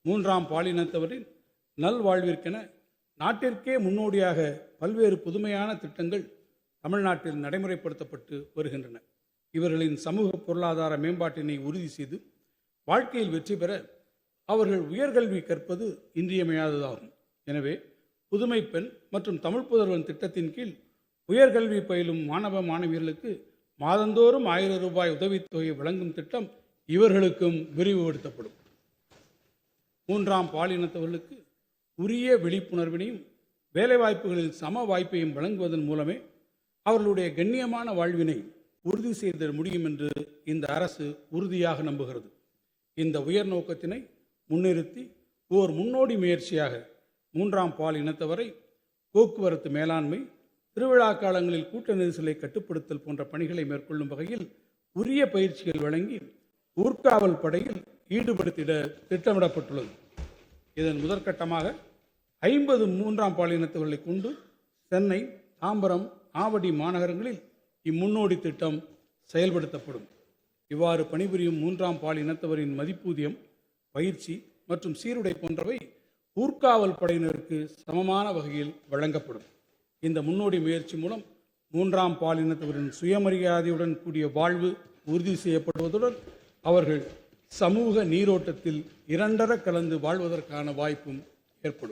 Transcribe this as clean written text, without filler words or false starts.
மூன்றாம் பாலினத்தவரின் நல்வாழ்விற்கென நாட்டிற்கே முன்னோடியாக பல்வேறு புதுமையான திட்டங்கள் தமிழ்நாட்டில் நடைமுறைப்படுத்தப்பட்டு வருகின்றன. இவர்களின் சமூக பொருளாதார மேம்பாட்டினை உறுதி செய்து வாழ்க்கையில் வெற்றி பெற அவர்கள் உயர்கல்வி கற்பது இன்றியமையாததாகும். எனவே புதுமை பெண் மற்றும் தமிழ் புதல்வன் திட்டத்தின் கீழ் உயர்கல்வி பயிலும் மாணவ மாணவியர்களுக்கு மாதந்தோறும் 1000 ரூபாய் உதவித்தொகை வழங்கும் திட்டம் இவர்களுக்கும் விரிவுபடுத்தப்படும். மூன்றாம் பாலினத்தவர்களுக்கு உரிய விழிப்புணர்வினையும் வேலைவாய்ப்புகளில் சம வாய்ப்பையும் வழங்குவதன் மூலமே அவர்களுடைய கண்ணியமான வாழ்வினை உறுதி செய்த முடியும் என்று இந்த அரசு உறுதியாக நம்புகிறது. இந்த உயர் நோக்கத்தினை முன்னிறுத்தி ஓர் முன்னோடி முயற்சியாக மூன்றாம் பாலினத்தவரை போக்குவரத்து மேலாண்மை, திருவிழா காலங்களில் கூட்ட நெரிசலை கட்டுப்படுத்தல் போன்ற பணிகளை மேற்கொள்ளும் வகையில் உரிய பயிற்சிகள் வழங்கி ஊர்காவல் படையில் ஈடுபடுத்திட திட்டமிடப்பட்டுள்ளது. இதன் முதற்கட்டமாக 50 மூன்றாம் பாலினத்தவர்களை கொண்டு சென்னை, தாம்பரம், ஆவடி மாநகரங்களில் இம்முன்னோடி திட்டம் செயல்படுத்தப்படும். இவ்வாறு பணிபுரியும் மூன்றாம் பாலினத்தவரின் மதிப்பூதியம், பயிற்சி மற்றும் சீருடை போன்றவை ஊர்காவல் படையினருக்கு சமமான வகையில் வழங்கப்படும். இந்த முன்னோடி முயற்சி மூலம் மூன்றாம் பாலினத்தவரின் சுயமரியாதையுடன் கூடிய வாழ்வு உறுதி செய்யப்படுவதுடன் அவர்கள் சமூக நீரோட்டத்தில் இரண்டர கலந்து வாழ்வதற்கான வாய்ப்பும் ஏற்படும்.